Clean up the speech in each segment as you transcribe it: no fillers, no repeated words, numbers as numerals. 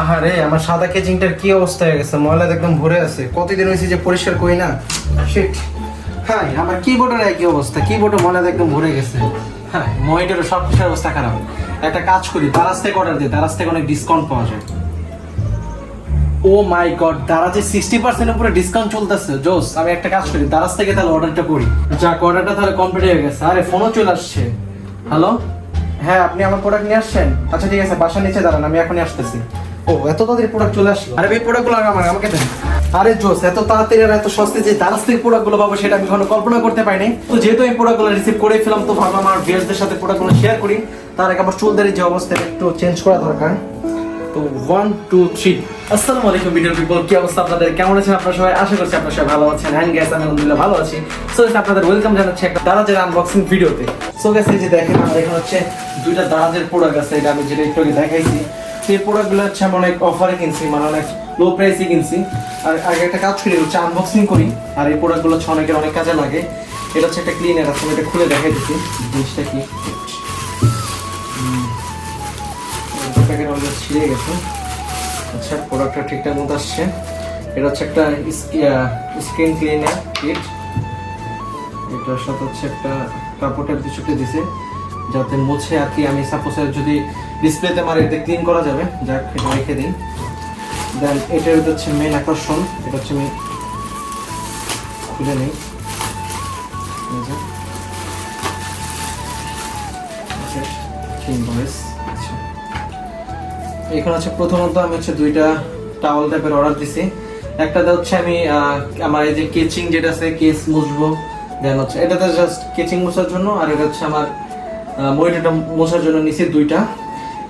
আহারে আমার সাদা কেচিংটার কি অবস্থা হয়ে গেছে, ময়লা একদম ভরে আছে। কতদিন হয়েছে যে পরিষ্কার করি না। শিট। হ্যাঁ আমার কিবোর্ডের একই অবস্থা, কিবোর্ডে ময়লা একদম ভরে গেছে। হ্যাঁ মনিটরের সব কিছুর অবস্থা খারাপ। একটা কাজ করি, দারাজ থেকে অর্ডার দিই, দারাজ থেকে অনেক ডিসকাউন্ট পাওয়া যায়। ও মাই গড, দারাজে 60% উপরে ডিসকাউন্ট চলতেছে। জোস, আমি একটা কাজ করি, দারাজ থেকে তাহলে অর্ডারটা করি। যাক, অর্ডারটা তাহলে কমপ্লিট হয়ে গেছে। আরে ফোনও চলে আসছে। হ্যালো, হ্যাঁ আপনি আমার প্রোডাক্ট নিয়ে আসছেন? আচ্ছা ঠিক আছে, বাসা নিচে দাঁড়ান, আমি এখনই আসতেছি। ও এত তাড়াতাড়ি প্রোডাক্ট চলে আসলো। আরে এই প্রোডাক্টগুলো আমাকে দেন। আরে জোস, এত তাড়াতাড়ি আর এত সস্তায় যে দারাজ থেকে প্রোডাক্টগুলো পাবো সেটা আমি কখনো কল্পনা করতে পারিনি। তো যেহেতু এই প্রোডাক্টগুলো রিসিভ করে ফেলাম, তো ভাবলাম আমার ভিউয়ার্সদের সাথে প্রোডাক্টগুলো শেয়ার করি। তার আগে আমার চুলদারির যে অবস্থা একটু চেঞ্জ করা দরকার। তো 1 2 3। আসসালামু আলাইকুম ভিডিও পিপল, কি অবস্থা আপনাদের? কেমন আছেন আপনারা সবাই? আশা করছি আপনারা সবাই ভালো আছেন। হ্যাঁ গাইস, আমি আলহামদুলিল্লাহ ভালো আছি। সো আপনাদের ওয়েলকাম জানাচ্ছি একটা দারাজের আনবক্সিং ভিডিওতে। সো গাইস, এই যে দেখেন আমার এখানে হচ্ছে দুইটা দারাজের প্রোডাক্ট আছে। এটা আমি যেটা একটু আগে দেখাইছি, সেই প্রোডাক্টগুলো হচ্ছে আমি অনেক অফারে কিনছি, মানে অনেক লো প্রাইসে কিনছি। আর আগে একটা কাজ করি, হচ্ছে আনবক্সিং করি। আর এই প্রোডাক্টগুলো হচ্ছে অনেকের অনেক কাজে লাগে। এটা হচ্ছে একটা ক্লিনার আছে, আমি এটা খুলে দেখাই দিচ্ছি জিনিসটা কি। প্যাকেট অলরেডি ছিঁড়ে গেছে। আচ্ছা, প্রোডাক্টটা ঠিকঠাক মতো আসছে। এটা হচ্ছে একটা স্ক্রিন ক্লিনার কিট। এটার সাথে হচ্ছে একটা কাপড়ের কিছুটা দিছে যাতে মুছে আর কি, আমি সাপোজ যদি ডিসপ্লেতে মারি এটা ক্লিন করা যাবে। যাক, এটা রেখে দিই। দেন এটার হচ্ছে মেন আকর্ষণ, এটা হচ্ছে আমি খুলে নিই। আচ্ছা, এখানে হচ্ছে প্রথমত আমি হচ্ছে দুইটা টাওয়াল টাইপের অর্ডার দিছি। একটাতে হচ্ছে আমি আমার এই যে কেচিং যেটা আছে, কেস মুছবো। দেন হচ্ছে এটাতে জাস্ট কেচিং মোছার জন্য, আর এটা হচ্ছে আমার মনিটরটা মোছার জন্য নিছি দুইটা।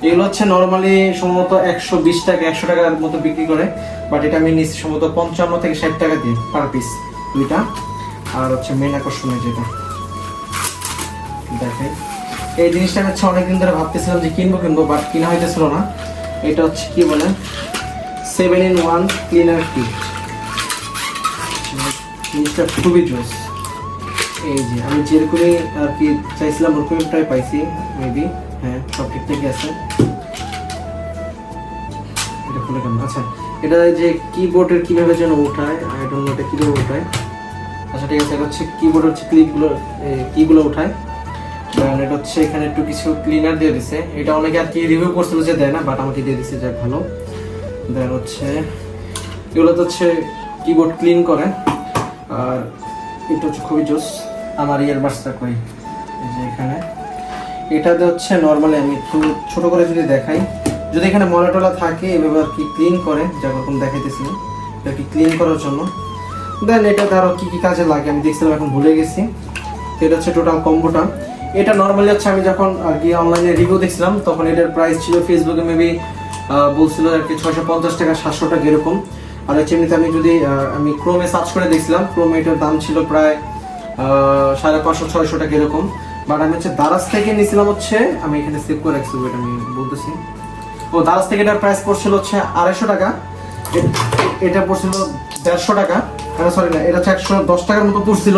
এগুলো হচ্ছে নর্মালি সম্ভবত 120 টাকা 100 টাকার মতো বিক্রি করে, বাট এটা আমি নিচ্ছি সম্ভবত 55 থেকে 60 টাকা দিয়ে পার পিস দুইটা। আর হচ্ছে মেন আকর্ষণীয় যেটা দেখেন, এই জিনিসটা আমি হচ্ছে অনেকদিন ধরে ভাবতেছিলাম যে কিনবো, বাট কিনা হইতেছিল না। এটা হচ্ছে কি বলে 7-in-1 ক্লিনার কিট। জিনিসটা খুবই জোস। এই যে আমি যেরকমই আর কি চাইছিলাম ওরকমটাই পাইছি মেবি। হ্যাঁ, সব ঠিকঠাকই আছে। এটা খুলে কেন? আচ্ছা, এটা যে কিবোর্ডের কিভাবে যেন উঠায়, আই ডোন্ট নো এটা কিভাবে উঠায়। আচ্ছা ঠিক আছে, এটা হচ্ছে কিবোর্ডের হচ্ছে কিগুলো উঠায়। কারণ এটা হচ্ছে এখানে একটু কিছু ক্লিনার দিয়ে দিছে। এটা অনেকে আর কি রিভিউ করছিল যে দেয় না, বাট আমাকে দিয়ে দিছে, যাক ভালো। দেন হচ্ছে এগুলো তো হচ্ছে কিবোর্ড ক্লিন করে। আর এটা হচ্ছে খুবই জোস। আমার ইয়ারবাডসটা কই? এই যে এখানে। এটাতে হচ্ছে নর্মালি আমি একটু ছোট করে যদি দেখাই, যদি এখানে ময়লা থাকে এভাবে আর কি ক্লিন করে, যেরকম দেখাইতেছি এটা কি ক্লিন করার জন্য। দেন এটা ধরো কি কি কাজে লাগে আমি দেখছিলাম, এখন ভুলে গেছি। এটা হচ্ছে টোটাল কম্বোটা। এটা নর্মালি হচ্ছে আমি যখন গিয়ে অনলাইনে রিভিউ দেখছিলাম, তখন এটার প্রাইস ছিল ফেসবুকে মেবি বলছিল আর কি 650 টাকা 700 টাকা এরকম। আর হচ্ছে এমনিতে আমি যদি আমি ক্রোমে সার্চ করে দেখছিলাম, ক্রোমে এটার দাম ছিল প্রায় 550-600 টাকা এরকম। বাট আমি হচ্ছে দারাজ থেকে নিয়েছিলাম হচ্ছে, আমি এখানে সেভ করে রাখছি, এটা আমি বলতেছি। ও দারাজ থেকে এটার প্রাইস পড়ছিল হচ্ছে 250 টাকা, এটা পড়ছিল 150 টাকা। সরি না, এটা হচ্ছে 110 টাকার মতো পড়ছিল।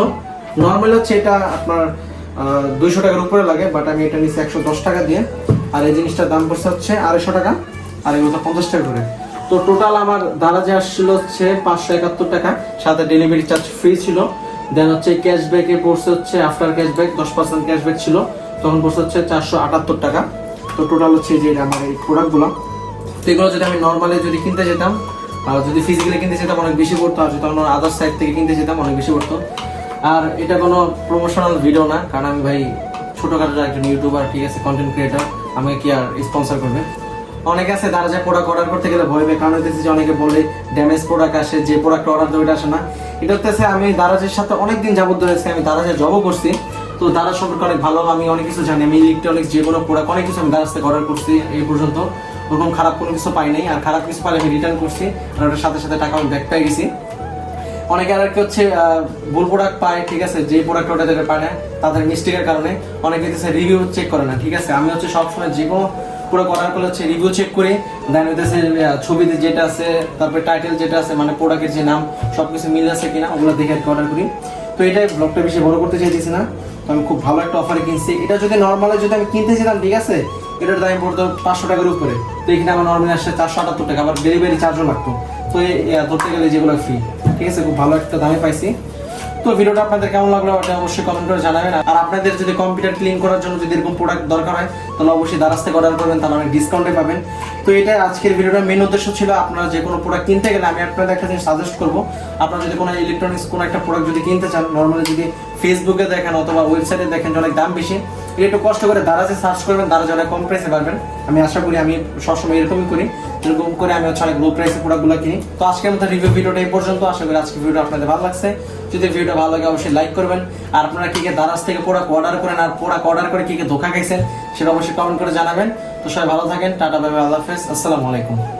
নর্মালি হচ্ছে এটা আপনার 200 টাকার উপরে লাগে, বাট আমি এটা নিচ্ছি 110 টাকা দিয়ে। আর এই জিনিসটার দাম পড়ছে হচ্ছে 250 টাকা, আর এগুলো 50 টাকা করে। তো টোটাল আমার দারাজে আসছিল হচ্ছে 571 টাকা, সাথে ডেলিভারি চার্জ ফ্রি ছিল। দেন হচ্ছে ক্যাশব্যাকে পড়ছে হচ্ছে আফটার ক্যাশব্যাক 10% ক্যাশব্যাক ছিল, তখন পড়ছে হচ্ছে 478 টাকা। তো টোটাল হচ্ছে যে আমার এই প্রোডাক্টগুলো। তো এগুলো যদি আমি নর্মালি যদি কিনতে যেতাম, যদি ফিজিক্যালি কিনতে যেতাম অনেক বেশি পড়তো, আর যদি অন্য আদার সাইড থেকে কিনতে যেতাম অনেক বেশি পড়তো। আর এটা কোনো প্রমোশনাল ভিডিও না, কারণ আমি ভাই ছোটোখাটো একজন ইউটিউবার, ঠিক আছে, কন্টেন্ট ক্রিয়েটার, আমাকে কি আর স্পন্সর করবে? অনেকে আছে দারাজে প্রোডাক্ট অর্ডার করতে গেলে ভয় পায়, কারণ হচ্ছে যে অনেকে বলে ড্যামেজ প্রোডাক্ট আসে, যে প্রোডাক্ট অর্ডার দেয় ওইটা আসে না। এটা হচ্ছে আমি দারাজের সাথে অনেকদিন যাবত ধরেছি, আমি দারাজে জবও করছি। তো দারাজ সম্পর্কে অনেক ভালো, আমি অনেক কিছু জানি। আমি ইলেকট্রনিক্স যে কোনো প্রোডাক্ট অনেক কিছু আমি দারাজ থেকে অর্ডার করছি এই পর্যন্ত, ওরকম খারাপ কোনো কিছু পাই নাই। আর খারাপ কিছু পাইলে আমি রিটার্ন করছি, আর ওটার সাথে সাথে টাকা আমি ব্যাক পেয়ে গেছি। অনেকে আর কি হচ্ছে ভুল প্রোডাক্ট পায়, ঠিক আছে, যে প্রোডাক্ট ওটা থেকে পায় না তাদের মিস্টেকের কারণে। অনেকে হচ্ছে রিভিউ চেক করে না, ঠিক আছে। আমি হচ্ছে সবসময় যে কোনো প্রোডাক্ট অর্ডার করলে হচ্ছে রিভিউ চেক করি। দেন হইতেছে ছবিতে যেটা আছে, তারপরে টাইটেল যেটা আছে, মানে প্রোডাক্টের যে নাম সব কিছু মিল আছে কিনা ওগুলো দেখে আর কি অর্ডার করি। তো এটাই ব্লগটা বেশি বড় করতে চাইতেছি না। তো আমি খুব ভালো একটা অফারে কিনছি। এটা যদি নর্মালি যদি আমি কিনতে যেতাম, ঠিক আছে, এটার দাম পড়তো 500 টাকার উপরে। তো এখানে আমার নর্মালি আসছে 478 টাকা, আবার ডেলিভারি চার্জও লাগতো। তো ধরতে গেলে যেগুলো ফ্রি, ঠিক আছে, খুব ভালো একটা দামে পাইছি। তো ভিডিওটা আপনাদের কেমন লাগলো ওটা অবশ্যই কমেন্ট করে জানাবেন। আর আপনাদের যদি কম্পিউটার ক্লিন করার জন্য যদি এরকম প্রোডাক্ট দরকার হয় তাহলে অবশ্যই দারাজ থেকে অর্ডার করবেন, তাহলে অনেক ডিসকাউন্টে পাবেন। তো এটা আজকের ভিডিওটার মেন উদ্দেশ্য ছিল, আপনারা যে কোনো প্রোডাক্ট কিনতে গেলে আমি আপনাদের একটা জিনিস সাজেস্ট করবো। আপনারা যদি কোনো ইলেকট্রনিক্স কোনো একটা প্রোডাক্ট যদি কিনতে চান, নর্মালি যদি ফেসবুকে দেখেন অথবা ওয়েবসাইটে দেখেন যে অনেক দাম বেশি, এটা একটু কষ্ট করে দারাজে সার্চ করবেন, দারাজে অনেক কম প্রাইসে পারবেন। আমি আশা করি, আমি সবসময় এরকমই করি, এরকম করে আমি অনেক লো প্রাইসে প্রোডাক্টগুলো কিনি। তো আজকের মতো রিভিউ ভিডিওটা এই পর্যন্ত। আশা করি আজকের ভিডিও আপনাদের ভালো লাগছে। যদি ভিডিওটা ভালো লাগে অবশ্যই লাইক করবেন। আর আপনারা কি দারাজ থেকে প্রোডাক্ট অর্ডার করেন আর প্রোডাক্ট অর্ডার করে কি ধোকা খাইছেন সেটা অবশ্যই কমেন্ট করে জানাবেন। তো সবাই ভালো থাকেন, টাটা বাই বাই, আল্লাহ হাফেজ, আসসালামু আলাইকুম।